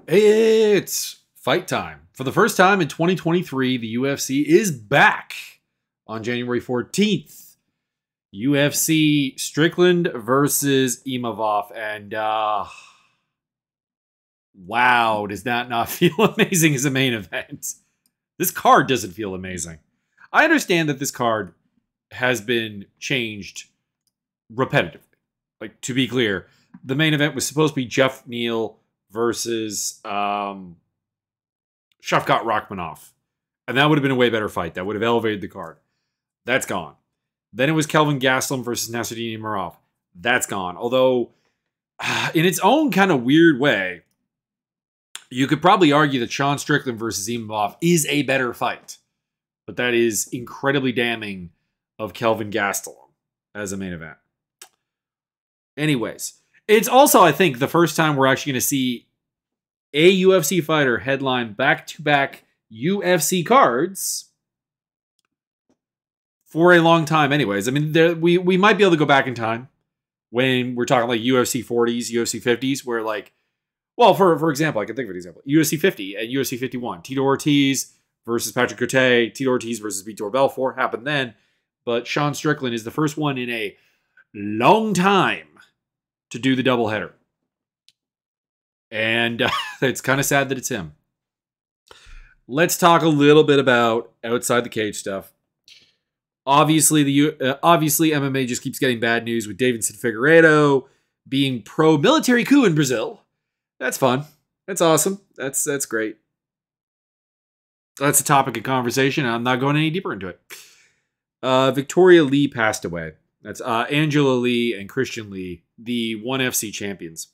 It's fight time. For the first time in 2023, the UFC is back on January 14th. UFC Strickland versus Imavov. And wow, does that not feel amazing as a main event? This card doesn't feel amazing. I understand that this card has been changed repetitively. Like, to be clear, the main event was supposed to be Jeff Neal versus Shavkat Rakhmonov. And that would have been a way better fight. That would have elevated the card. That's gone. Then it was Kelvin Gastelum versus Nasruddin Imavov. That's gone. Although, in its own kind of weird way, you could probably argue that Sean Strickland versus Imavov is a better fight. But that is incredibly damning of Kelvin Gastelum as a main event. Anyways, it's also, I think, the first time we're actually going to see a UFC fighter headline back-to-back UFC cards for a long time anyways. I mean, we might be able to go back in time when we're talking like UFC 40s, UFC 50s, where like, well, for example, I can think of an example. UFC 50 and UFC 51. Tito Ortiz versus Patrick Cote. Tito Ortiz versus Vitor Belfort happened then. But Sean Strickland is the first one in a long time to do the doubleheader. And it's kind of sad that it's him. Let's talk a little bit about outside the cage stuff. Obviously, obviously MMA just keeps getting bad news with Davidson Figueiredo being pro-military coup in Brazil. That's fun. That's awesome. That's great. That's a topic of conversation. I'm not going any deeper into it. Victoria Lee passed away. That's Angela Lee and Christian Lee, the ONE FC champions.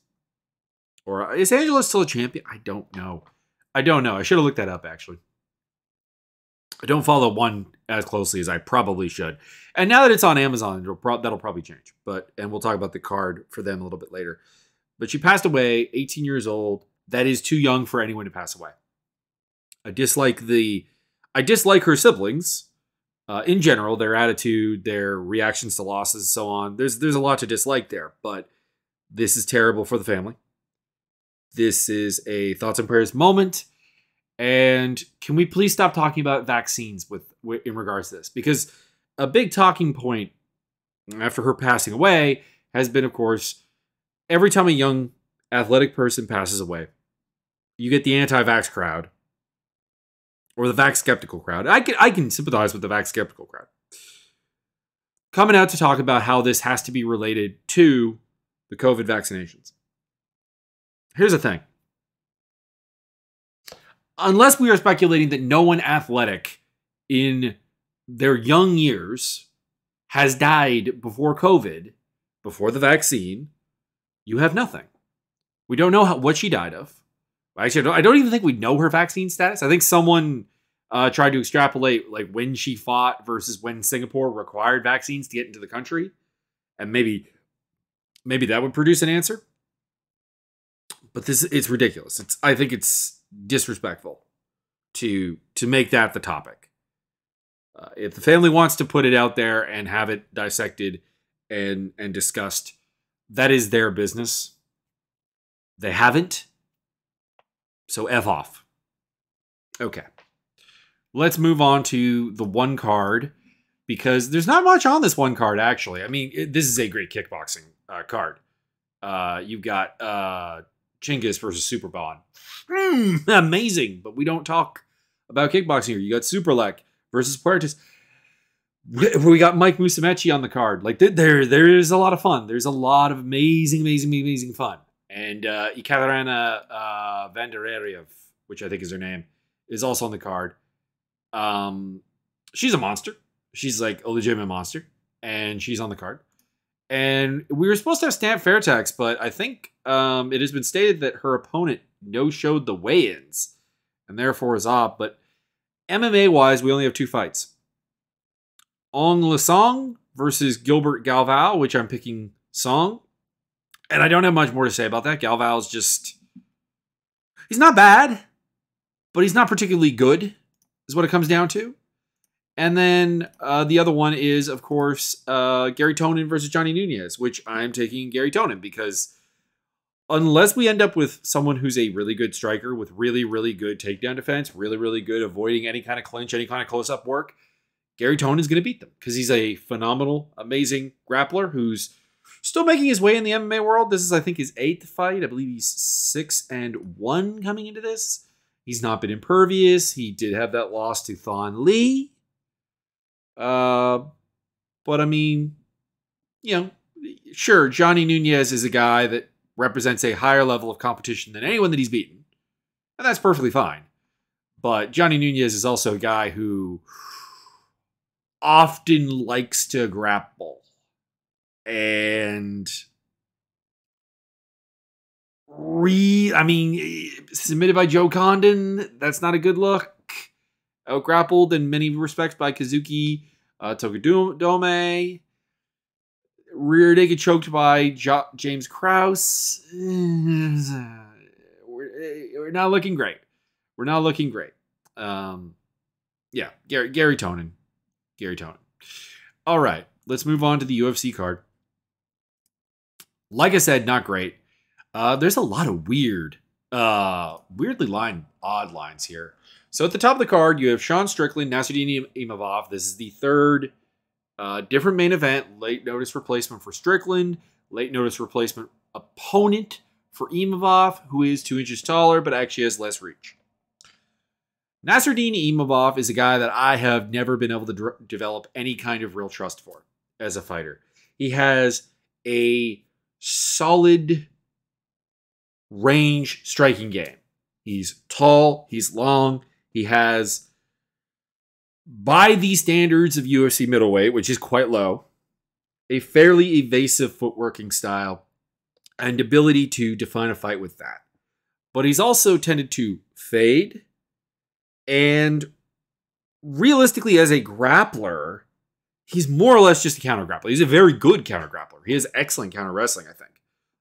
Or is Angela still a champion? I don't know. I should have looked that up, actually. I don't follow ONE as closely as I probably should. And now that it's on Amazon, that'll probably change. And we'll talk about the card for them a little bit later. But she passed away, 18 years old. That is too young for anyone to pass away. I dislike her siblings. In general, their attitude, their reactions to losses, so on. There's a lot to dislike there, but this is terrible for the family. This is a thoughts and prayers moment. And can we please stop talking about vaccines in regards to this? Because a big talking point after her passing away has been, of course, every time a young athletic person passes away, you get the anti-vax crowd. Or the vax skeptical crowd. I can sympathize with the vax skeptical crowd. Coming out to talk about how this has to be related to the COVID vaccinations. Here's the thing. Unless we are speculating that no one athletic in their young years has died before COVID, before the vaccine, you have nothing. We don't know what she died of. Actually, I don't even think we know her vaccine status. I think someone tried to extrapolate like when she fought versus when Singapore required vaccines to get into the country. And maybe that would produce an answer. But it's ridiculous. I think it's disrespectful to make that the topic. If the family wants to put it out there and have it dissected and discussed, that is their business. They haven't. So F off. Okay. Let's move on to the one card because there's not much on this one card, actually. I mean, this is a great kickboxing card. You've got Chingiz versus Superbon. Amazing, but we don't talk about kickboxing here. You got Superlek versus Puertas. We got Mike Musumeci on the card. Like, there's a lot of fun. There's a lot of amazing fun. And Ekaterina Vanderariev, which I think is her name, is also on the card. She's a monster. She's like a legitimate monster. And she's on the card. And we were supposed to have Stamp Fairtex, but I think it has been stated that her opponent no-showed the weigh-ins. And therefore is off. But MMA-wise, we only have two fights. Ong Lasong versus Gilbert Galvao, which I'm picking Song. And I don't have much more to say about that. Galvao's just... he's not bad, but he's not particularly good, is what it comes down to. And then the other one is, of course, Gary Tonin versus Johnny Nunez, which I'm taking Gary Tonin because unless we end up with someone who's a really good striker with really, really good takedown defense, really, really good avoiding any kind of clinch, any kind of close-up work, Gary Tonin is going to beat them because he's a phenomenal, amazing grappler who's still making his way in the MMA world. This is, I think, his 8th fight. I believe he's 6-1 coming into this. He's not been impervious. He did have that loss to Thon Lee. But I mean, you know, sure, Johnny Nunez is a guy that represents a higher level of competition than anyone that he's beaten. And that's perfectly fine. But Johnny Nunez is also a guy who often likes to grapple. And submitted by Joe Condon, that's not a good look. Out-grappled in many respects by Kazuki Tokudome. Rear naked choked by James Krause. We're not looking great. We're not looking great. Yeah, Gary Tonin. Gary Tonin. All right, let's move on to the UFC card. Like I said, not great. There's a lot of weirdly lined odd lines here. So at the top of the card, you have Sean Strickland, Nasruddin Imavov. This is the third different main event. Late notice replacement for Strickland. Late notice replacement opponent for Imavov, who is 2 inches taller, but actually has less reach. Nasruddin Imavov is a guy that I have never been able to develop any kind of real trust for as a fighter. He has a solid range striking game. He's tall, he's long, he has, by the standards of UFC middleweight, which is quite low, a fairly evasive footworking style and ability to define a fight with that. But he's also tended to fade, and realistically, as a grappler, he's more or less just a counter grappler. He's a very good counter grappler. He has excellent counter wrestling, I think.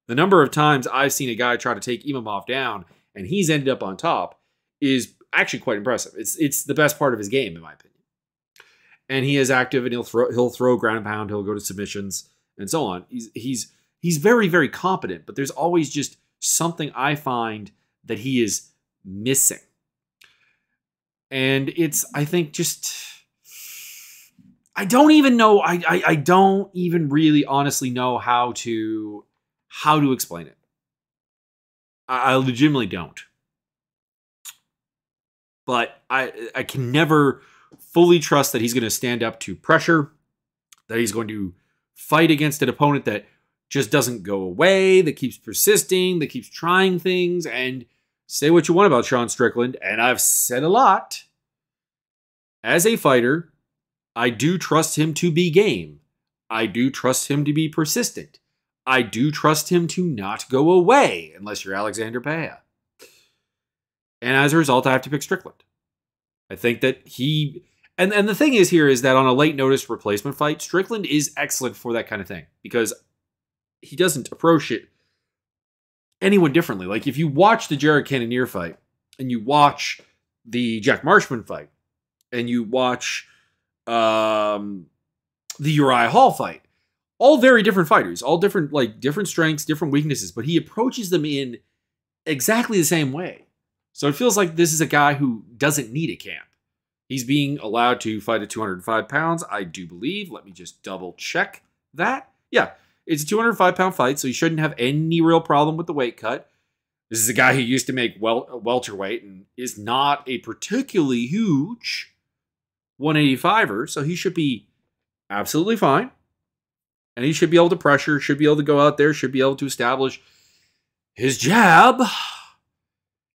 The number of times I've seen a guy try to take Imavov down and he's ended up on top is actually quite impressive. It's the best part of his game, in my opinion. And he is active, and he'll throw ground and pound. He'll go to submissions and so on. He's very, very competent, but there's always just something I find that he is missing. And it's, I think, just, I don't even know. I don't even really honestly know how to explain it. I legitimately don't. But I can never fully trust that he's going to stand up to pressure, that he's going to fight against an opponent that just doesn't go away, that keeps persisting, that keeps trying things. And say what you want about Sean Strickland, and I've said a lot. As a fighter, I do trust him to be game. I do trust him to be persistent. I do trust him to not go away, unless you're Alexander Pereira. And as a result, I have to pick Strickland. I think that he... And the thing is here is that on a late notice replacement fight, Strickland is excellent for that kind of thing. Because he doesn't approach it anyone differently. Like, if you watch the Jared Cannonier fight, and you watch the Jack Marshman fight, and you watch the Uriah Hall fight, all very different fighters, all different, like, different strengths, different weaknesses, but he approaches them in exactly the same way. So it feels like this is a guy who doesn't need a camp. He's being allowed to fight at 205 pounds, I do believe. Let me just double check that. Yeah, it's a 205-pound fight, so he shouldn't have any real problem with the weight cut. This is a guy who used to make welterweight and is not a particularly huge 185er, so he should be absolutely fine. And he should be able to pressure, should be able to go out there, should be able to establish his jab.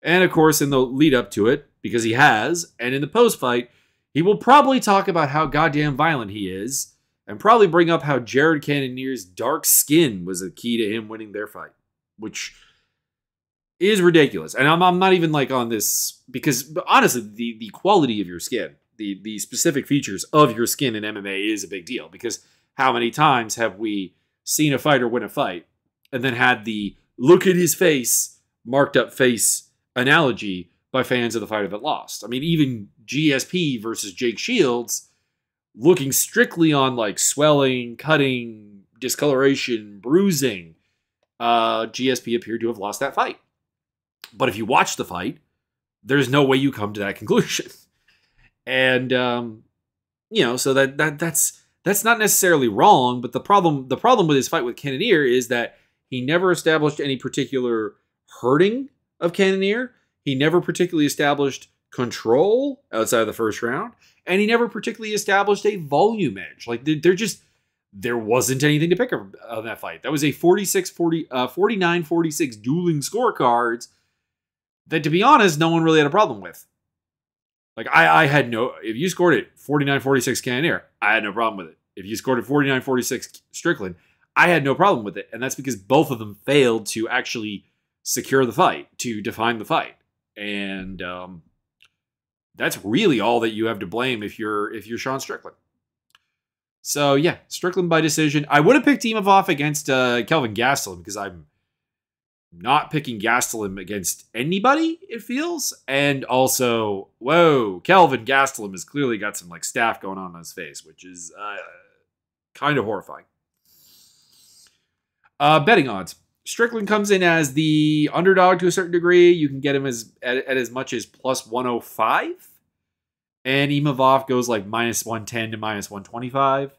And of course, in the lead up to it, because he has, and in the post-fight, he will probably talk about how goddamn violent he is, and probably bring up how Jared Cannonier's dark skin was a key to him winning their fight, which is ridiculous. And I'm not even like on this, because honestly, the quality of your skin, the specific features of your skin in MMA is a big deal, because how many times have we seen a fighter win a fight and then had the look at his face, marked up face analogy by fans of the fighter that lost? I mean, even GSP versus Jake Shields, looking strictly on like swelling, cutting, discoloration, bruising, GSP appeared to have lost that fight. But if you watch the fight, there's no way you come to that conclusion. And so that's not necessarily wrong, but the problem with his fight with Cannonier is that he never established any particular hurting of Cannonier. He never particularly established control outside of the first round, and he never particularly established a volume edge. Like there wasn't anything to pick up on that fight. That was a 49-46 dueling scorecards that, to be honest, no one really had a problem with. Like, I had no... If you scored it 49-46 Cannonier, I had no problem with it. If you scored it 49-46 Strickland, I had no problem with it. And that's because both of them failed to actually secure the fight, to define the fight. And that's really all that you have to blame if you're Sean Strickland. So, yeah, Strickland by decision. I would have picked Imavov against Kelvin Gastelum because I'm not picking Gastelum against anybody, it feels. And also, whoa, Kelvin Gastelum has clearly got some like staph going on his face, which is kind of horrifying. Betting odds. Strickland comes in as the underdog to a certain degree. You can get him at as much as plus 105. And Imavov goes like minus 110 to minus 125.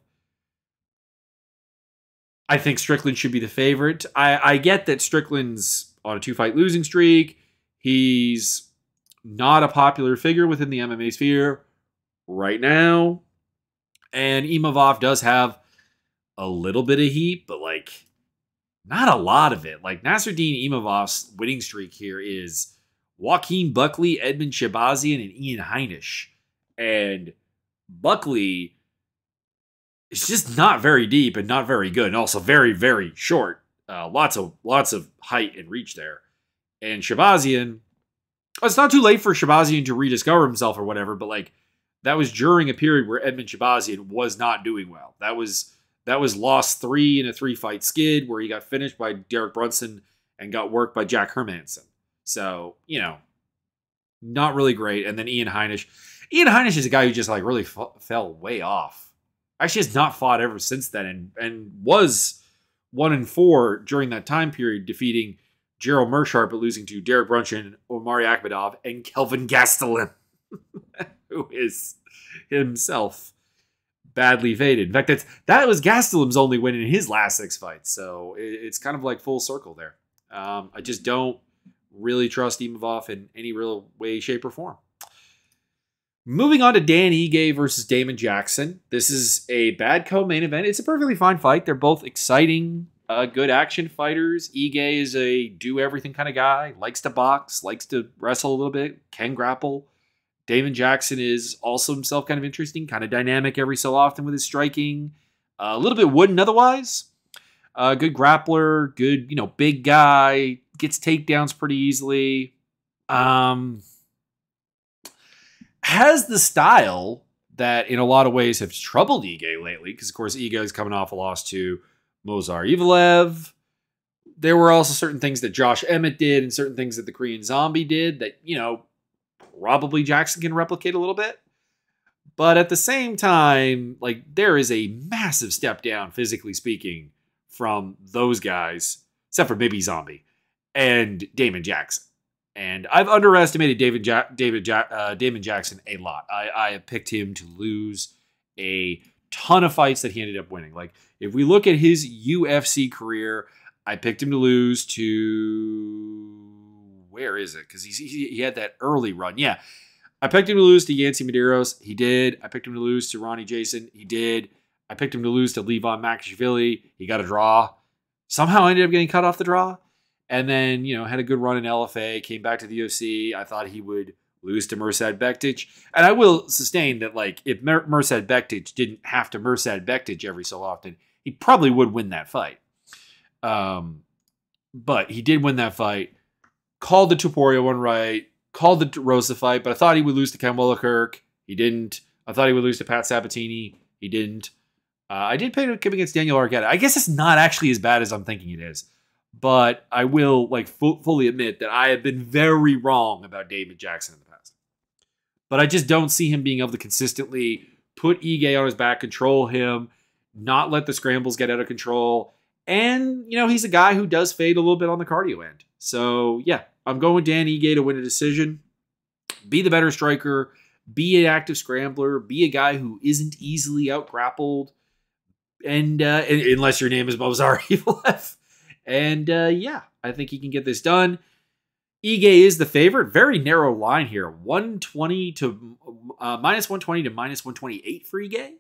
I think Strickland should be the favorite. I get that Strickland's on a 2-fight losing streak. He's not a popular figure within the MMA sphere right now. And Imavov does have a little bit of heat, but like not a lot of it. Like Nasruddin Imavov's winning streak here is Joaquin Buckley, Edmund Shabazian, and Ian Heinisch. And Buckley is just not very deep and not very good, and also very, very short. Lots of height and reach there. And Shabazian, it's not too late for Shabazian to rediscover himself or whatever, but like that was during a period where Edmund Shabazian was not doing well. That was loss 3 in a 3-fight skid where he got finished by Derek Brunson and got worked by Jack Hermanson. So, not really great. And then Ian Heinisch. Ian Heinisch is a guy who just like really fell way off. Actually has not fought ever since then and was 1-4 during that time period, defeating Gerald Mearshart but losing to Derek Brunson, Omari Akhmedov, and Kelvin Gastelum, who is himself badly faded. In fact, that was Gastelum's only win in his last 6 fights, so it's kind of like full circle there. I just don't really trust Imavov in any real way, shape, or form. Moving on to Dan Ige versus Damon Jackson. This is a bad co-main event. It's a perfectly fine fight. They're both exciting, good action fighters. Ige is a do-everything kind of guy. Likes to box, likes to wrestle a little bit, can grapple. Damon Jackson is also himself kind of interesting, kind of dynamic every so often with his striking. A little bit wooden otherwise. Good grappler, good, big guy. Gets takedowns pretty easily. Has the style that in a lot of ways have troubled Ige lately, because of course Ige is coming off a loss to Mozar Evelev. There were also certain things that Josh Emmett did and certain things that the Korean Zombie did that, probably Jackson can replicate a little bit. But at the same time, like there is a massive step down, physically speaking, from those guys, except for maybe Zombie and Damon Jackson. And I've underestimated Damon Jackson a lot. I have picked him to lose a ton of fights that he ended up winning. Like, if we look at his UFC career, I picked him to lose to... Where is it? Because he had that early run. Yeah. I picked him to lose to Yancy Medeiros. He did. I picked him to lose to Ronnie Jason. He did. I picked him to lose to Levon Makashvili. He got a draw. Somehow ended up getting cut off the draw. And then, had a good run in LFA, came back to the UFC. I thought he would lose to Mirsad Bektic. And I will sustain that, like, if Mirsad Bektic didn't have to Mirsad Bektic every so often, he probably would win that fight. But he did win that fight. Called the Topuria one right. Called the Rosa fight. But I thought he would lose to Ken Willikirk. He didn't. I thought he would lose to Pat Sabatini. He didn't. I did pick him against Daniel Arquette. I guess it's not actually as bad as I'm thinking it is. But I will fully admit that I have been very wrong about Damon Jackson in the past. But I just don't see him being able to consistently put Ige on his back, control him, not let the scrambles get out of control, And, he's a guy who does fade a little bit on the cardio end. So, yeah, I'm going with Dan Ige to win a decision. Be the better striker. Be an active scrambler. Be a guy who isn't easily out-grappled. And unless your name is Movsar Evil. And, yeah, I think he can get this done. Ige is the favorite. Very narrow line here. 120 to minus 120 to minus 128 for Ige.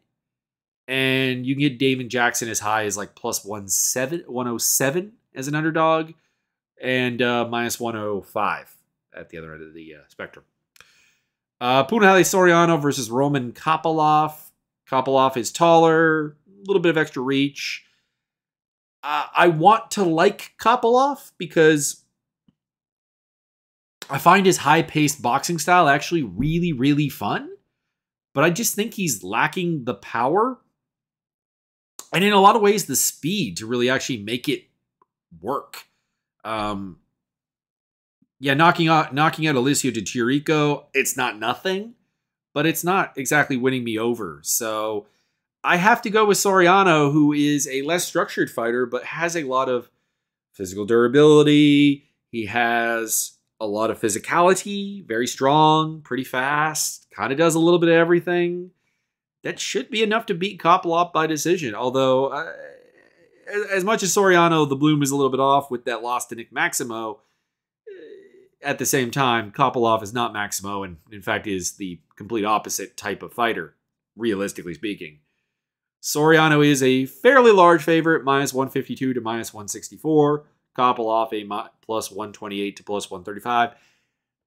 And you can get Damon Jackson as high as like plus 107 as an underdog. And minus 105 at the other end of the spectrum. Punahele Soriano versus Roman Kopylov. Kopylov is taller, a little bit of extra reach. I want to like Kopylov because I find his high-paced boxing style actually really, really fun. But I just think he's lacking the power. And in a lot of ways, the speed to really actually make it work. Yeah, knocking out Alicio de Chirico, it's not nothing, but it's not exactly winning me over. So I have to go with Soriano, who is a less structured fighter, but has a lot of physical durability. He has a lot of physicality, very strong, pretty fast, kind of does a little bit of everything. That should be enough to beat Kopylov by decision. Although, as much as Soriano, the bloom is a little bit off with that loss to Nick Maximo, at the same time, Kopylov is not Maximo, and in fact is the complete opposite type of fighter, realistically speaking. Soriano is a fairly large favorite, minus 152 to minus 164. Kopylov a plus 128 to plus 135.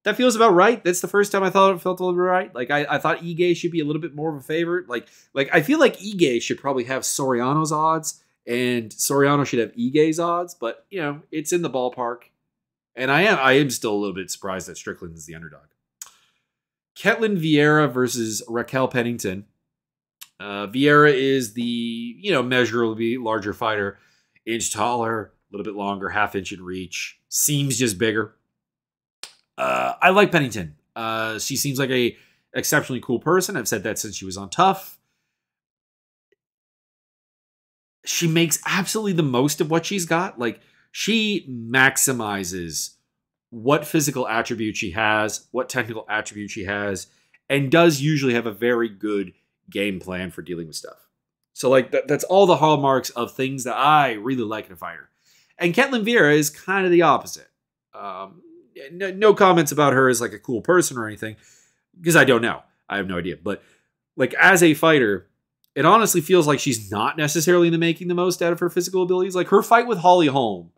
That feels about right. That's the first time I thought it felt a little bit right. Like I thought Ige should be a little bit more of a favorite. Like I feel like Ige should probably have Soriano's odds, and Soriano should have Ige's odds. But it's in the ballpark, and I am still a little bit surprised that Strickland is the underdog. Ketlen Vieira versus Raquel Pennington. Vieira is the measurably larger fighter, inch taller, a little bit longer, half inch in reach, seems just bigger. I like Pennington. She seems like a exceptionally cool person. I've said that since she was on Tough. She makes absolutely the most of what she's got. Like, she maximizes what physical attribute she has, what technical attribute she has, and does usually have a very good game plan for dealing with stuff. So, like, that's all the hallmarks of things that I really like in a fighter. And Ketlen Vieira is kind of the opposite. No comments about her as like a cool person or anything, because I don't know. I have no idea. But like as a fighter, it honestly feels like she's not necessarily making the most out of her physical abilities. Like her fight with Holly Holm,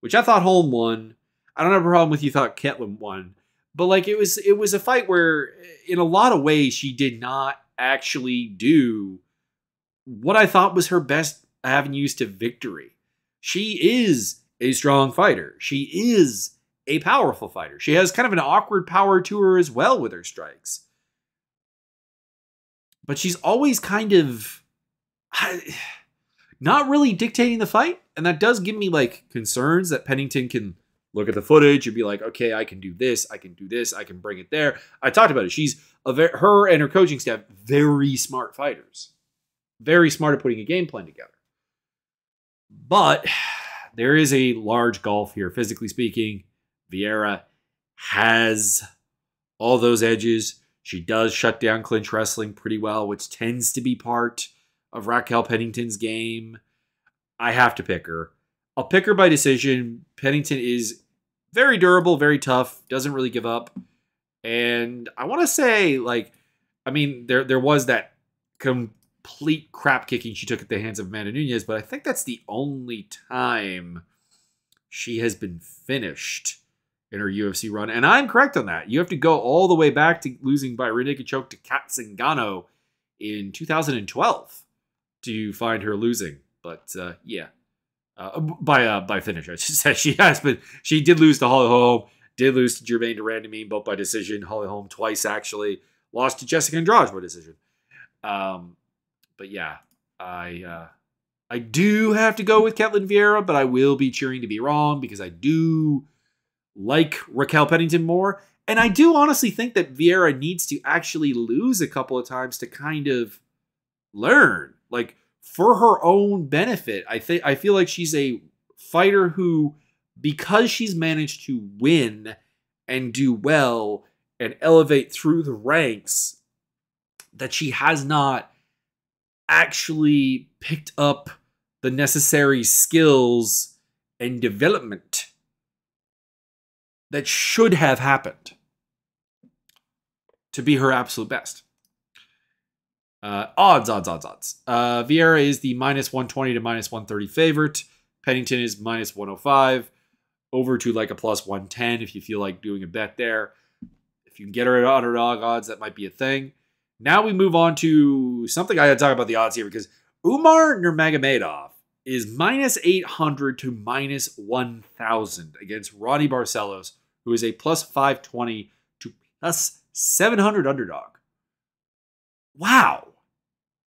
which I thought Holm won. I don't have a problem with you thought Ketlen won. But like it was a fight where in a lot of ways she did not actually do what I thought was her best avenues to victory. She is a strong fighter. She is a powerful fighter. She has kind of an awkward power to her as well with her strikes. But she's always kind of not really dictating the fight. And that does give me like concerns that Pennington can look at the footage and be like, okay, I can do this. I can do this. I can bring it there. I talked about it. She's her and her coaching staff, very smart fighters. Very smart at putting a game plan together. But there is a large gulf here, physically speaking. Vieira has all those edges. She does shut down clinch wrestling pretty well, which tends to be part of Raquel Pennington's game. I have to pick her. I'll pick her by decision. Pennington is very durable, very tough, doesn't really give up. And I want to say, there was that complete crap kicking she took at the hands of Amanda Nunes, but I think that's the only time she has been finished in her UFC run. And I'm correct on that. You have to go all the way back to losing by rear naked choke to Kat Zingano in 2012 to find her losing. But by finish, I should say. She did lose to Holly Holm, did lose to Germaine de Randamie, both by decision. Holly Holm twice, actually. Lost to Jessica Andrade by decision. But yeah, I do have to go with Ketlen Vieira, but I will be cheering to be wrong because I do like Raquel Pennington more. And I do honestly think that Vieira needs to actually lose a couple of times to kind of learn. Like, for her own benefit. I feel like she's a fighter who, because she's managed to win and do well and elevate through the ranks, that she has not actually picked up the necessary skills and development that should have happened to be her absolute best. Odds. Vieira is the minus 120 to minus 130 favorite. Pennington is minus 105. Over to like a plus 110 if you feel like doing a bet there. If you can get her at underdog odds, that might be a thing. Now we move on to something I had to talk about the odds here, because Umar Nurmagomedov is minus 800 to minus 1,000 against Raoni Barcelos, who is a plus 520 to plus 700 underdog. Wow.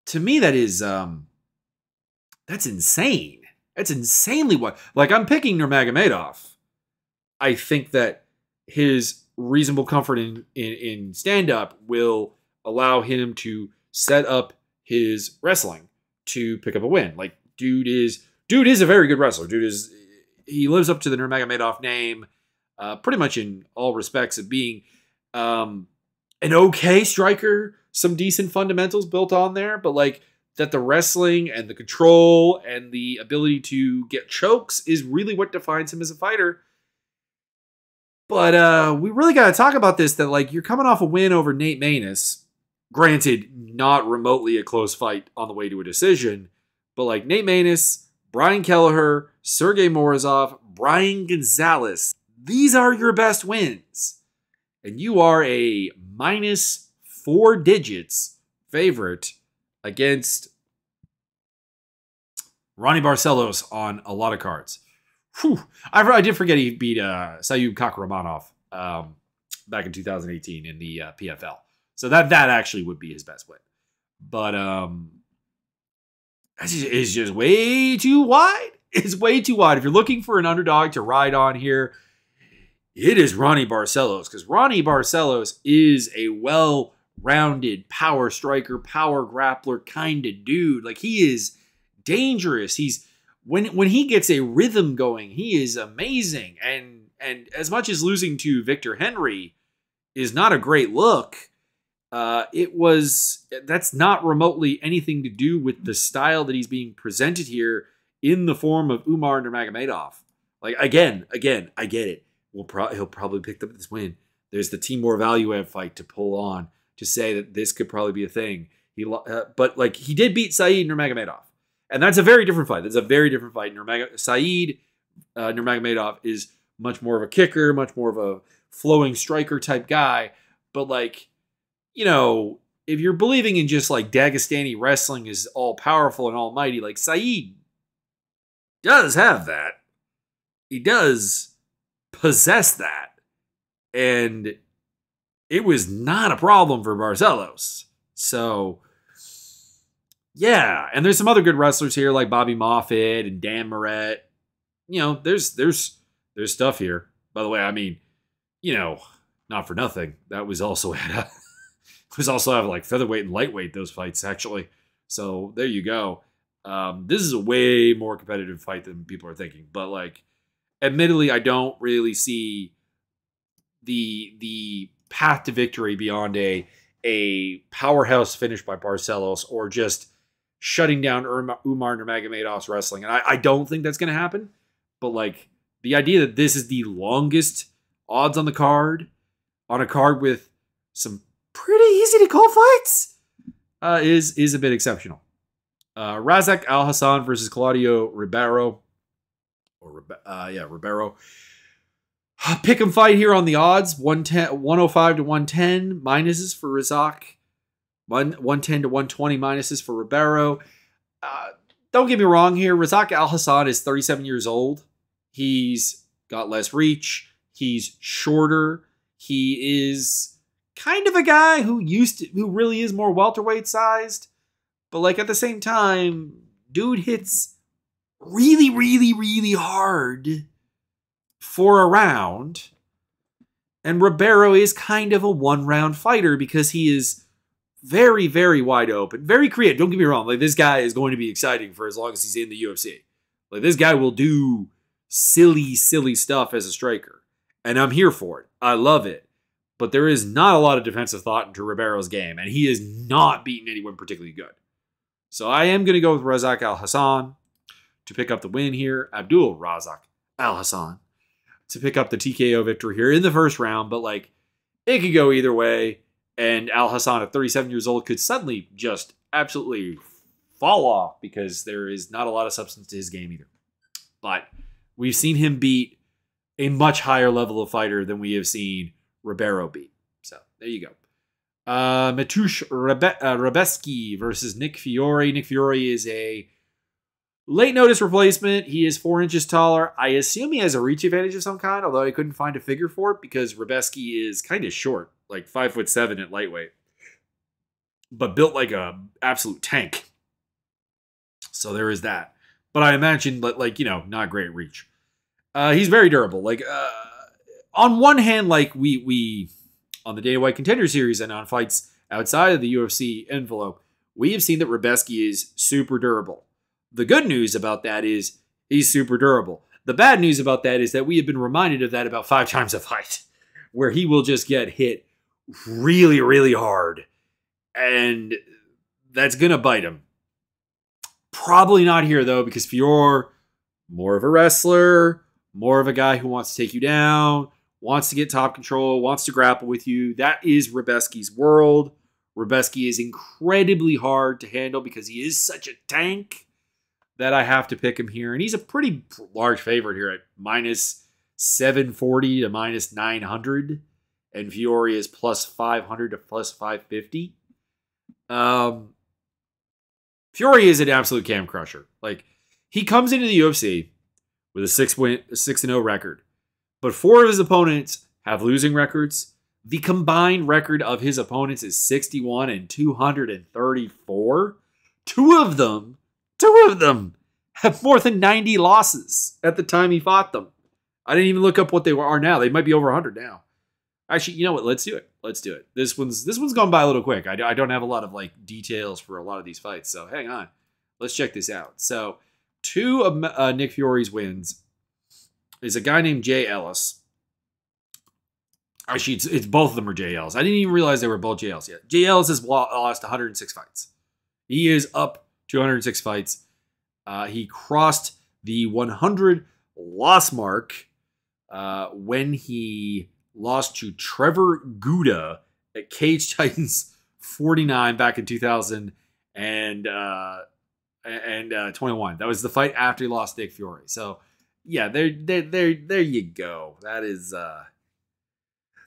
To me, that is, that's insane. That's insanely what, like, I'm picking Nurmagomedov. I think that his reasonable comfort in stand-up will allow him to set up his wrestling to pick up a win. Like, dude is a very good wrestler. He lives up to the Nurmagomedov name, pretty much in all respects of being an okay striker, some decent fundamentals built on there, but like that the wrestling and the control and the ability to get chokes is really what defines him as a fighter. But we really got to talk about this, that like you're coming off a win over Nate Maness. Granted, not remotely a close fight on the way to a decision, but like Nate Maness, Brian Kelleher, Sergey Morozov, Brian Gonzalez. These are your best wins. And you are a minus 4 digits favorite against Raoni Barcelos on a lot of cards. Whew. I did forget he beat Sayub Kakhramonov back in 2018 in the PFL. So that actually would be his best win. But it's just way too wide. It's way too wide. If you're looking for an underdog to ride on here, it is Raoni Barcelos, because Raoni Barcelos is a well-rounded power striker, power grappler kind of dude. Like, he is dangerous. He's when he gets a rhythm going, he is amazing. And as much as losing to Victor Henry is not a great look, that's not remotely anything to do with the style that he's being presented here in the form of Umar Nurmagomedov. Like, again, I get it. He'll probably pick up this win. There's the Timur Valiev fight to pull on to say that this could probably be a thing. But like, he did beat Said Nurmagomedov, and that's a very different fight. That's a very different fight. Said Nurmagomedov is much more of a kicker, much more of a flowing striker type guy. But like, you know, if you're believing in just like Dagestani wrestling is all powerful and almighty, like Said does have that. He does possess that. And it was not a problem for Barcelos. So, yeah. And there's some other good wrestlers here like Bobby Moffett and Dan Moret. You know, there's stuff here. By the way, I mean, you know, not for nothing. That was also at like featherweight and lightweight, those fights, actually. So there you go. This is a way more competitive fight than people are thinking. But like, admittedly, I don't really see the path to victory beyond a powerhouse finish by Barcelos or just shutting down Umar Nurmagomedov's wrestling. And I don't think that's going to happen. But like, the idea that this is the longest odds on the card, on a card with some pretty easy to call fights, is a bit exceptional. Razak Al Hassan versus Claudio Ribeiro. Ribeiro. Pick 'em fight here on the odds. 105 to 110 minuses for Razak. 110 to 120 minuses for Ribeiro. Don't get me wrong here. Razak Al Hassan is 37 years old. He's got less reach. He's shorter. He is kind of a guy who really is more welterweight sized. But like, at the same time, dude hits really, really, really hard for a round. And Ribeiro is kind of a one-round fighter because he is very, very wide open, very creative. Don't get me wrong. Like, this guy is going to be exciting for as long as he's in the UFC. Like, this guy will do silly, silly stuff as a striker. And I'm here for it. I love it. But there is not a lot of defensive thought into Ribeiro's game. And he is not beaten anyone particularly good. So I am going to go with Razak Al-Hassan to pick up the win here. Abdul Razak Al-Hassan to pick up the TKO victory here in the first round. But, like, it could go either way. And Al-Hassan at 37 years old could suddenly just absolutely fall off because there is not a lot of substance to his game either. But we've seen him beat a much higher level of fighter than we have seen Ribeiro beat. So there you go. Matush Rebeski versus Nick Fiore. Nick Fiore is a late notice replacement. He is 4 inches taller. I assume he has a reach advantage of some kind, although I couldn't find a figure for it because Rebeski is kind of short, like 5'7" at lightweight, but built like a absolute tank. So there is that. But I imagine, like, you know, not great reach. He's very durable. Like, on one hand, like we on the Dana White Contender Series and on fights outside of the UFC envelope, we have seen that Rebeski is super durable. The good news about that is he's super durable. The bad news about that is that we have been reminded of that about 5 times a fight, where he will just get hit really, really hard. And that's going to bite him. Probably not here, though, because Fiore, more of a wrestler, more of a guy who wants to take you down, wants to get top control, wants to grapple with you. That is Rebeski's world. Rebeski is incredibly hard to handle because he is such a tank that I have to pick him here. And he's a pretty large favorite here at minus 740 to minus 900. And Fiore is plus 500 to plus 550. Fiore is an absolute cam crusher. Like, he comes into the UFC with a 6-0 record. But 4 of his opponents have losing records. The combined record of his opponents is 61 and 234. Two of them have more than 90 losses at the time he fought them. I didn't even look up what they are now. They might be over 100 now. Actually, you know what? Let's do it. Let's do it. This one's gone by a little quick. I don't have a lot of like details for a lot of these fights, so hang on. Let's check this out. So, 2 of Nick Fiore's wins is a guy named Jay Ellis. Actually, it's both of them are Jay Ellis. I didn't even realize they were both Jay Ellis yet. Jay Ellis has lost 106 fights. He is up to 106 fights. He crossed the 100 loss mark when he lost to Trevor Gouda at Cage Titans 49 back in 2021. That was the fight after he lost Nick Fiore. So, yeah, there you go. That is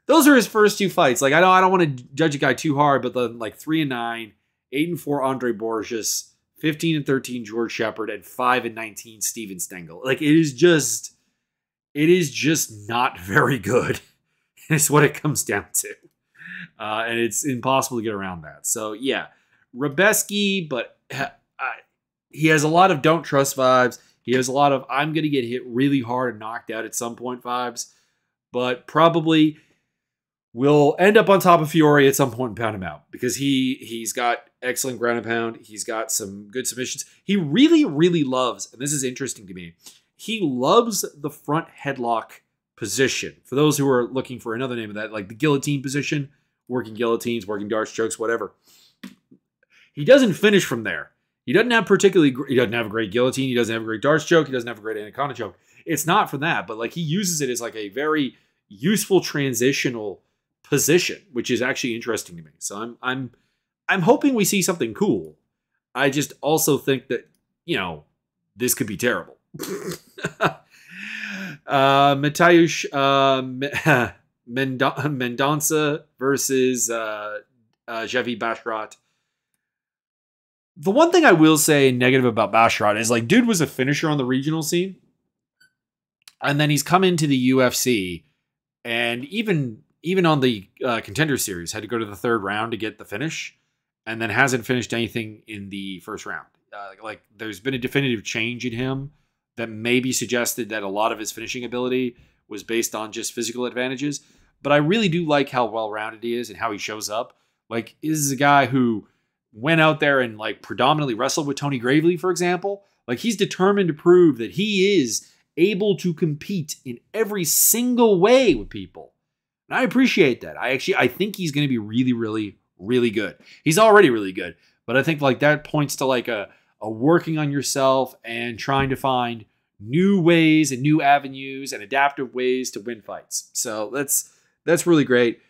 those are his first 2 fights. Like, I don't want to judge a guy too hard, but the like 3-9, 8-4 Andre Borges, 15-13 George Shepard, and 5-19 Steven Stengel. Like, it is just not very good. It's what it comes down to. And it's impossible to get around that. So, yeah, Rebeski, but he has a lot of don't trust vibes. He has a lot of I'm going to get hit really hard and knocked out at some point vibes. But probably will end up on top of Fiore at some point and pound him out. Because he's got excellent ground and pound. He's got some good submissions. He really, really loves, and this is interesting to me, he loves the front headlock position. For those who are looking for another name of that, like the guillotine position, working guillotines, working darts, chokes, whatever. He doesn't finish from there. He doesn't have a great guillotine. He doesn't have a great darts choke. He doesn't have a great anaconda choke. It's not for that, but like he uses it as like a very useful transitional position, which is actually interesting to me. So I'm hoping we see something cool. I just also think that, you know, this could be terrible. Mateusz Mendonça versus Javi Bashrat. The one thing I will say negative about Bashrat is, like, dude was a finisher on the regional scene. And then he's come into the UFC and even on the Contender Series had to go to the 3rd round to get the finish and then hasn't finished anything in the first round. Like, there's been a definitive change in him that maybe suggested that a lot of his finishing ability was based on just physical advantages. But I really do like how well-rounded he is and how he shows up. Like, this is a guy who went out there and like predominantly wrestled with Tony Gravely, for example. Like, he's determined to prove that he is able to compete in every single way with people. And I appreciate that. I think he's going to be really, really, really good. He's already really good. But I think like that points to like a working on yourself and trying to find new ways and new avenues and adaptive ways to win fights. So that's really great.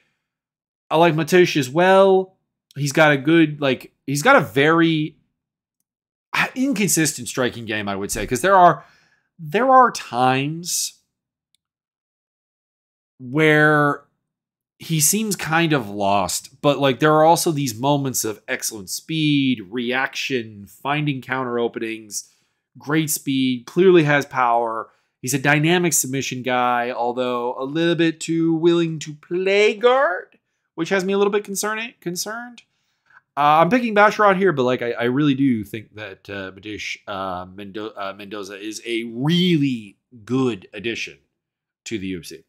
I like Mateusz as well. He's got a very inconsistent striking game, I would say, because there are times where he seems kind of lost, but like there are also these moments of excellent speed, reaction, finding counter openings, great speed, clearly has power. He's a dynamic submission guy, although a little bit too willing to play guard, which has me a little bit concerned. I'm picking Basharat here, but like I really do think that Mateusz Mendoza is a really good addition to the UFC.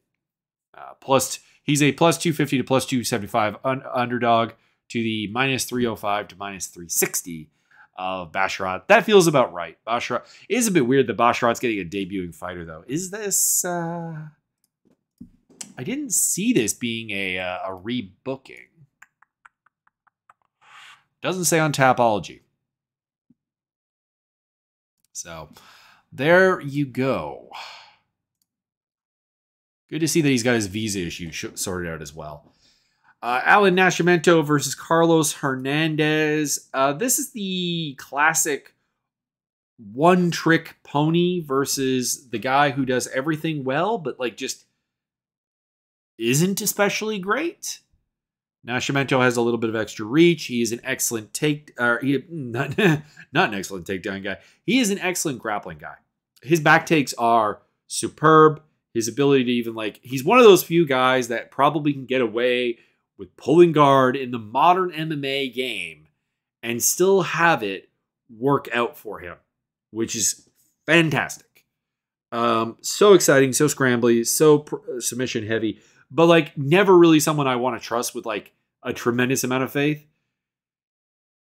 He's a plus 250 to plus 275 underdog to the minus 305 to minus 360 of Basharat. That feels about right. Basharat is a bit weird that Basharat's getting a debuting fighter, though. Is this? I didn't see this being a rebooking. Doesn't say on Tapology. So there you go. Good to see that he's got his visa issue sorted out as well. Allan Nascimento versus Carlos Hernandez. This is the classic one-trick pony versus the guy who does everything well, but like just isn't especially great. Nascimento has a little bit of extra reach. He is an excellent not an excellent takedown guy. He is an excellent grappling guy. His back takes are superb. His ability to even he's one of those few guys that probably can get away with pulling guard in the modern MMA game and still have it work out for him, which is fantastic. So exciting, so scrambly, so submission heavy, but never really someone I want to trust with a tremendous amount of faith.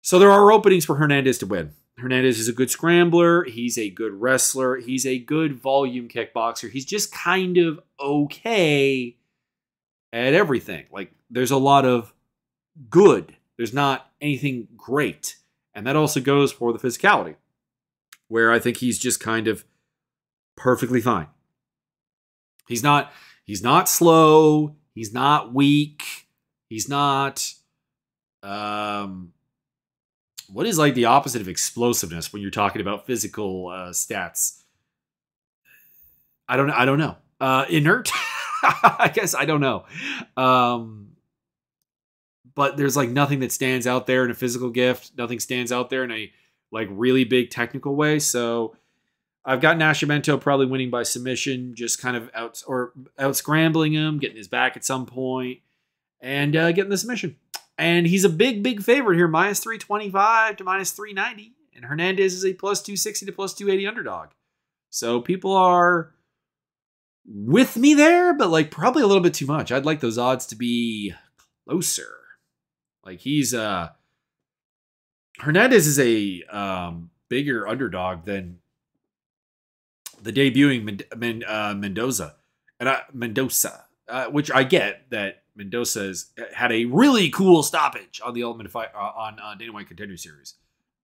So there are openings for Hernandez to win. Hernandez is a good scrambler. He's a good wrestler. He's a good volume kickboxer. He's just kind of okay at everything. There's a lot of good. There's not anything great. And that also goes for the physicality, where I think he's just kind of perfectly fine. He's not slow. He's not weak. He's not what is the opposite of explosiveness when you're talking about physical stats? I don't know. Inert? I guess I don't know. But there's nothing that stands out there in a physical gift. Nothing stands out there in a really big technical way. So I've got Nascimento probably winning by submission, just kind of out scrambling him, getting his back at some point, and getting the submission. And he's a big favorite here, minus 325 to minus 390. And Hernandez is a plus 260 to plus 280 underdog. So people are with me there, but probably a little bit too much. I'd like those odds to be closer. Hernandez is a bigger underdog than the debuting Mendoza. Which I get that Mendoza had a really cool stoppage on the Ultimate Fight on Dana White Contender Series,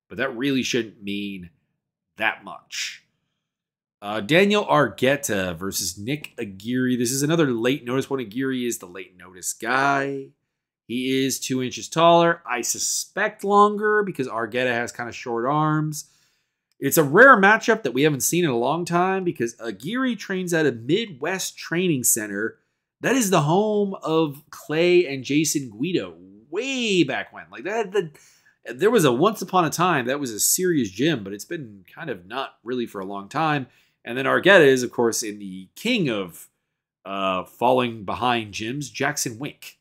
but that really shouldn't mean that much. Daniel Argueta versus Nick Aguirre. This is another late notice one. Aguirre is the late notice guy. He is 2 inches taller. I suspect longer because Argueta has kind of short arms. It's a rare matchup that we haven't seen in a long time because Aguirre trains at a Midwest training center. That is the home of Clay and Jason Guido way back when. There was a once upon a time that was a serious gym, but it's been kind of not really for a long time. And then Argueta is, of course, in the king of falling behind gyms, Jackson Wink.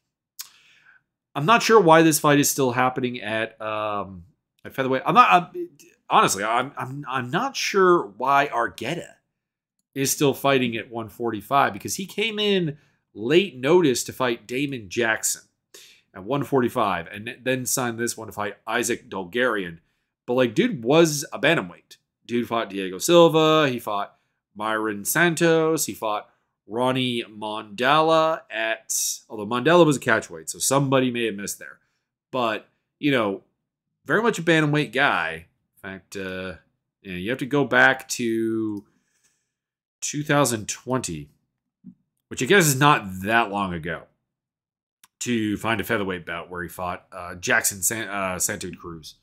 I'm not sure why this fight is still happening at featherweight. I'm not sure why Argueta is still fighting at 145 because he came in late notice to fight Damon Jackson. at 145, and then signed this one to fight Isaac Dolgarian. But like, dude was a bantamweight. Dude fought Diego Silva. He fought Myron Santos. He fought Ronnie Mondala although Mondala was a catchweight, so somebody may have missed there. But, very much a bantamweight guy. In fact, you have to go back to 2020, which I guess is not that long ago, to find a featherweight bout where he fought Jackson Santa Cruz.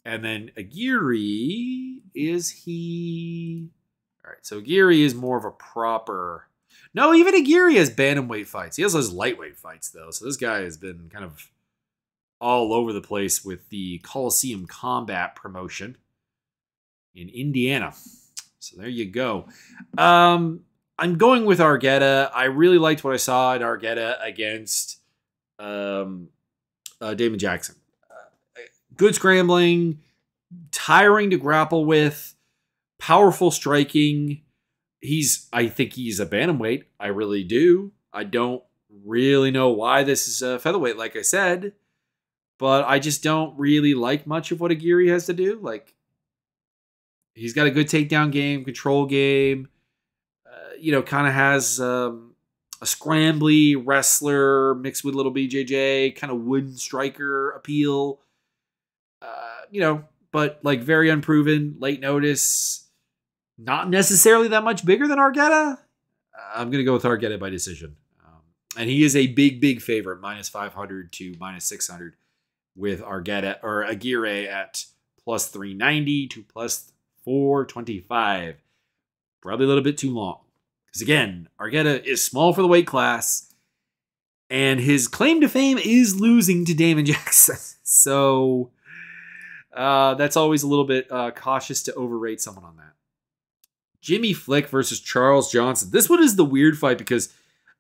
And then Aguirre, all right, so Aguirre is more of a proper... No, even Aguirre has bantamweight fights. He also has lightweight fights, though. So this guy has been kind of all over the place with the Coliseum Combat promotion in Indiana. So there you go. I'm going with Argueta. I really liked what I saw at Argueta against Damon Jackson. Good scrambling, tiring to grapple with, powerful striking. I think he's a bantamweight. I really do. I don't really know why this is a featherweight, like I said, but I just don't really like much of what Aguirre has to do. Like, he's got a good takedown game, control game, kind of has a scrambly wrestler mixed with a little BJJ, kind of wooden striker appeal. But like very unproven, late notice, not necessarily that much bigger than Argueta. I'm going to go with Argueta by decision. And he is a big, big favorite, minus 500 to minus 600 with Aguirre at plus 390 to plus 425. Probably a little bit too long. Because again, Argueta is small for the weight class. And his claim to fame is losing to Damon Jackson. So that's always a little bit cautious to overrate someone on that. Jimmy Flick versus Charles Johnson. This one is the weird fight because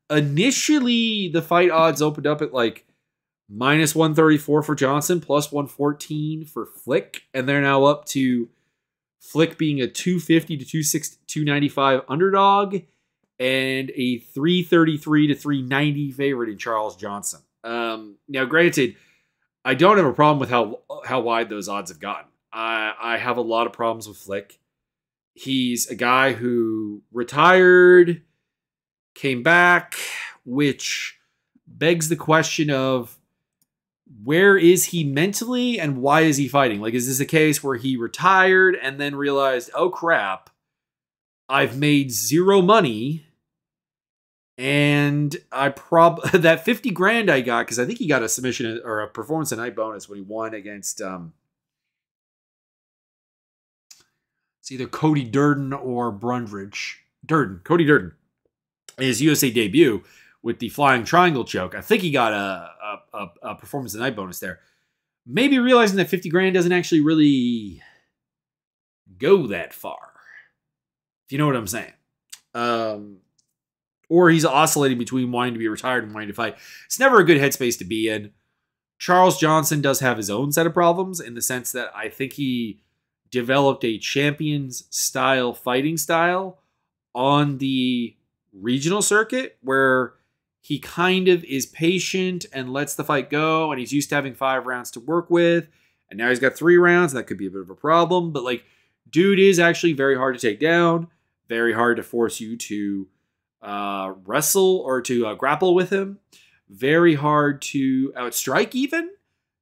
initially the fight odds opened up at like minus 134 for Johnson, plus 114 for Flick. And they're now up to Flick being a 250 to 295 underdog and a 333 to 390 favorite in Charles Johnson. Now, granted, I don't have a problem with how wide those odds have gotten. I have a lot of problems with Flick. He's a guy who retired, came back, which begs the question of where is he mentally and why is he fighting? Like, is this a case where he retired and then realized, oh crap, I've made zero money and that 50 grand I got, because I think he got a submission or a performance of night bonus when he won against it's either Cody Durden or Brundridge. Cody Durden. His USA debut with the flying triangle choke. I think he got a performance of the night bonus there. Maybe realizing that 50 grand doesn't actually really go that far. If you know what I'm saying. Or he's oscillating between wanting to be retired and wanting to fight. It's never a good headspace to be in. Charles Johnson does have his own set of problems in the sense that I think he developed a champions style fighting style on the regional circuit where he kind of is patient and lets the fight go, and he's used to having 5 rounds to work with, and now he's got 3 rounds, and that could be a bit of a problem, but like, dude is actually very hard to take down, very hard to force you to wrestle or to grapple with him, very hard to outstrike even.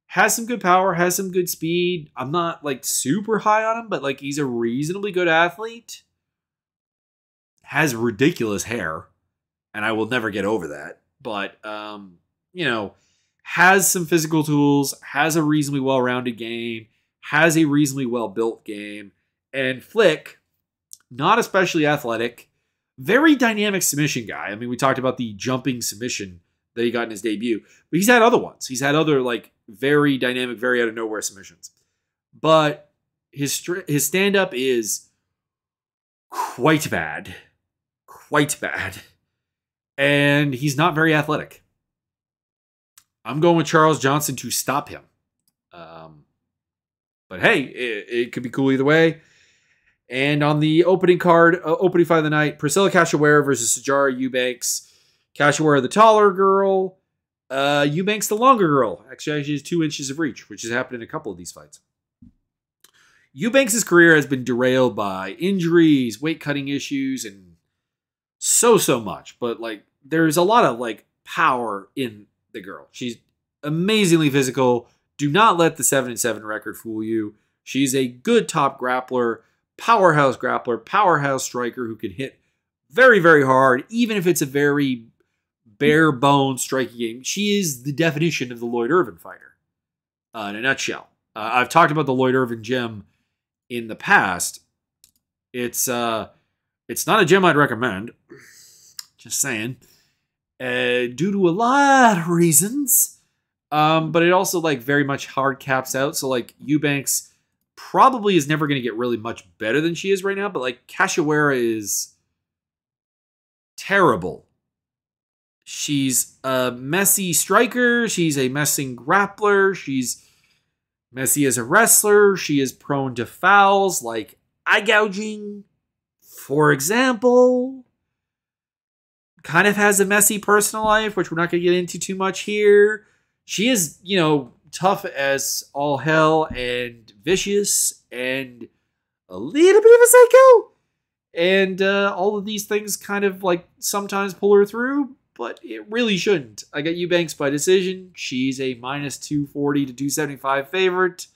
Has some good power, has some good speed. I'm not like super high on him, but like he's a reasonably good athlete. Has ridiculous hair, and I will never get over that. But, has some physical tools, has a reasonably well-rounded game, has a reasonably well-built game. And Flick, not especially athletic, very dynamic submission guy. I mean, we talked about the jumping submission that he got in his debut, but he's had other ones. He's had other like very dynamic, very out of nowhere submissions. But his stand-up is quite bad. And he's not very athletic. I'm going with Charles Johnson to stop him. But hey, it could be cool either way. And on the opening card, opening fight of the night, Priscilla Cachoeira versus Sajara Eubanks. Cachoeira, the taller girl. Eubanks, the longer girl, actually has 2 inches of reach, which has happened in a couple of these fights. Eubanks' career has been derailed by injuries, weight cutting issues, and so much. But like, there's a lot of like power in the girl. She's amazingly physical. Do not let the 7-7 record fool you. She's a good top grappler, powerhouse striker who can hit very, very hard, even if it's a very bare bones striking game. She is the definition of the Lloyd Irvin fighter, in a nutshell. I've talked about the Lloyd Irvin gym in the past. It's not a gym I'd recommend. Just saying. Due to a lot of reasons. But it also like very much hard caps out. So like Eubanks probably is never going to get really much better than she is right now. But like Cachoeira is terrible. She's a messy striker. She's a messing grappler. She's messy as a wrestler. She is prone to fouls like eye gouging, for example. Kind of has a messy personal life, which we're not going to get into too much here. She is, tough as all hell and vicious and a little bit of a psycho. And all of these things kind of like sometimes pull her through, but it really shouldn't. I got Eubanks by decision. She's a minus 240 to 275 favorite.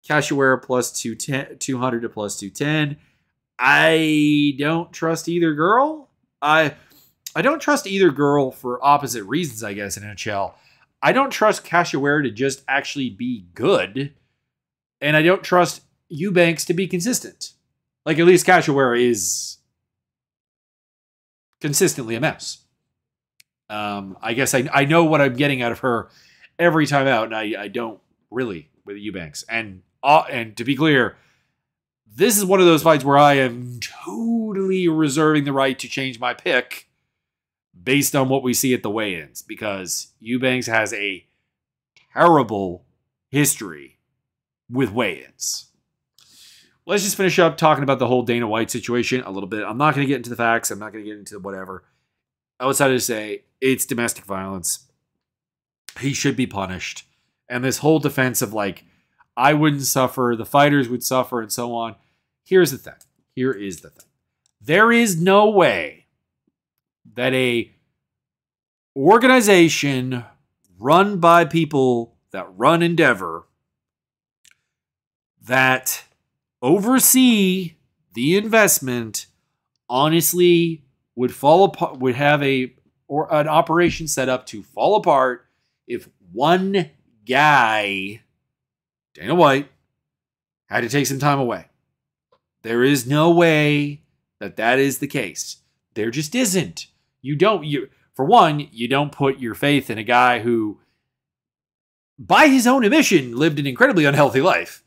Cachoeira plus 200 to plus 210. I don't trust either girl. I don't trust either girl for opposite reasons, I guess, in NHL. I don't trust Cachoeira to just actually be good. And I don't trust Eubanks to be consistent. Like, at least Cachoeira is consistently a mess. I guess I know what I'm getting out of her every time out, and I don't really with Eubanks. And to be clear, this is one of those fights where I am totally reserving the right to change my pick based on what we see at the weigh-ins, because Eubanks has a terrible history with weigh-ins. Let's just finish up talking about the whole Dana White situation a little bit. I'm not going to get into the facts. I'm not going to get into whatever. Outside of say, it's domestic violence. He should be punished. And this whole defense of like, I wouldn't suffer, the fighters would suffer, and so on. Here's the thing. Here is the thing. There is no way that a organization run by people that run Endeavor that oversee the investment honestly would fall apart, would have an operation set up to fall apart if one guy, Dana White, had to take some time away. There is no way that is the case. There just isn't. For one, you don't put your faith in a guy who, by his own admission, lived an incredibly unhealthy life.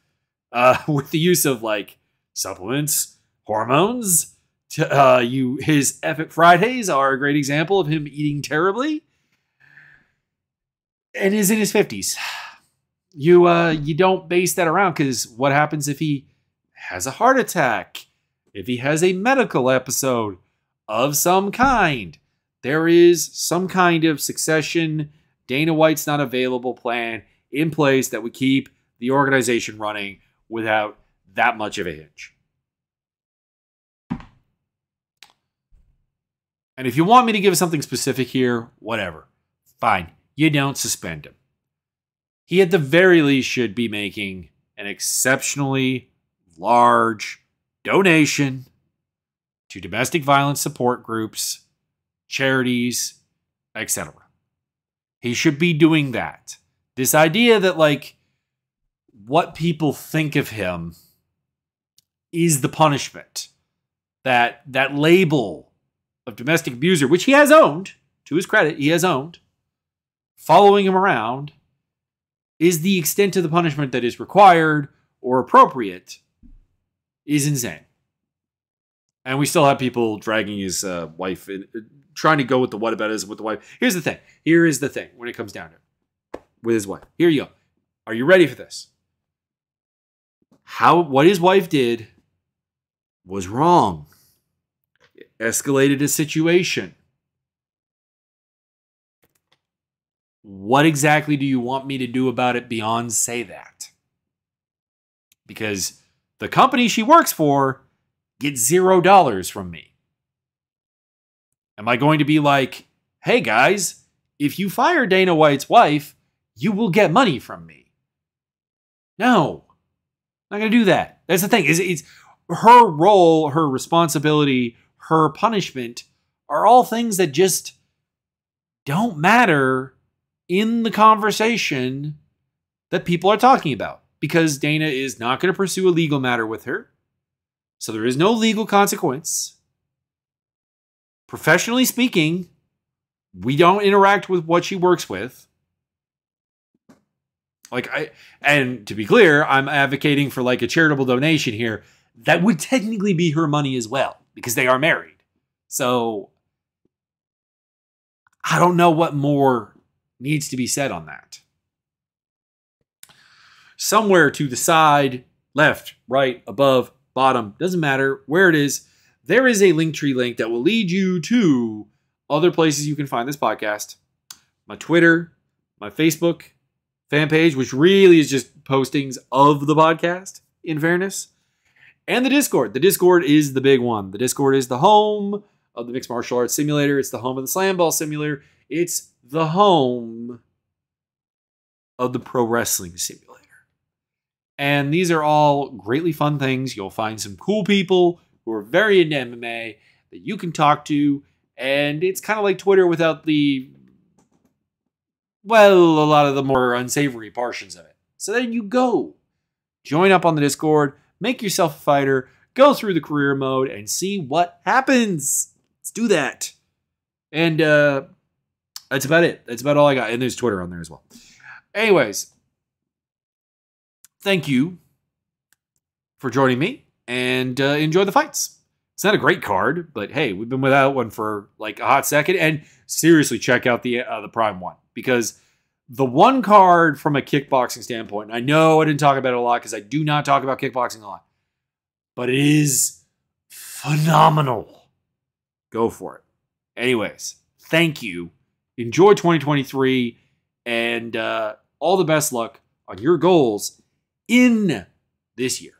With the use of like supplements, hormones. His Epic Fridays are a great example of him eating terribly, and is in his 50s. You don't base that around, because what happens if he has a heart attack? If he has a medical episode of some kind? There is some kind of succession, Dana White's not available plan in place that would keep the organization running without that much of a hitch. And if you want me to give something specific here, whatever. Fine. You don't suspend him. He at the very least should be making an exceptionally large donation to domestic violence support groups, charities, etc. He should be doing that. This idea that like what people think of him is the punishment. That label of domestic abuser, which he has owned, to his credit, he has owned, following him around, is the extent of the punishment that is required or appropriate, is insane. And we still have people dragging his wife in, trying to go with the whataboutism with the wife. Here's the thing. Here is the thing when it comes down to it. With his wife. Here you go. Are you ready for this? What his wife did was wrong. It escalated a situation. what exactly do you want me to do about it beyond say that? Because the company she works for gets $0 from me. Am I going to be like, hey guys, if you fire Dana White's wife, you will get money from me? No, I'm not going to do that. That's the thing. It's her role, her responsibility, her punishment are all things that just don't matter in the conversation that people are talking about, because Dana is not going to pursue a legal matter with her. So there is no legal consequence. Professionally speaking, we don't interact with what she works with. And to be clear, I'm advocating for like a charitable donation here. That would technically be her money as well, because they are married. So I don't know what more needs to be said on that. Somewhere to the side, left, right, above, bottom, doesn't matter where it is, there is a Linktree link that will lead you to other places you can find this podcast. My Twitter, my Facebook fan page, which really is just postings of the podcast, in fairness, and the Discord. The Discord is the big one. The Discord is the home of the Mixed Martial Arts Simulator. It's the home of the Slam Ball Simulator. It's the home of the Pro Wrestling Simulator. And these are all greatly fun things. You'll find some cool people who are very into MMA that you can talk to. And it's kind of like Twitter without a lot of the more unsavory portions of it. So there you go. Join up on the Discord. Make yourself a fighter. Go through the career mode and see what happens. Let's do that. And that's about it. That's about all I got. And there's Twitter on there as well. Anyways, thank you for joining me, and enjoy the fights. It's not a great card, but hey, we've been without one for like a hot second. And seriously, check out the Prime one, because the one card from a kickboxing standpoint, I know I didn't talk about it a lot because I do not talk about kickboxing a lot, but it is phenomenal. Go for it. Anyways, thank you. Enjoy 2023, and all the best luck on your goals in this year.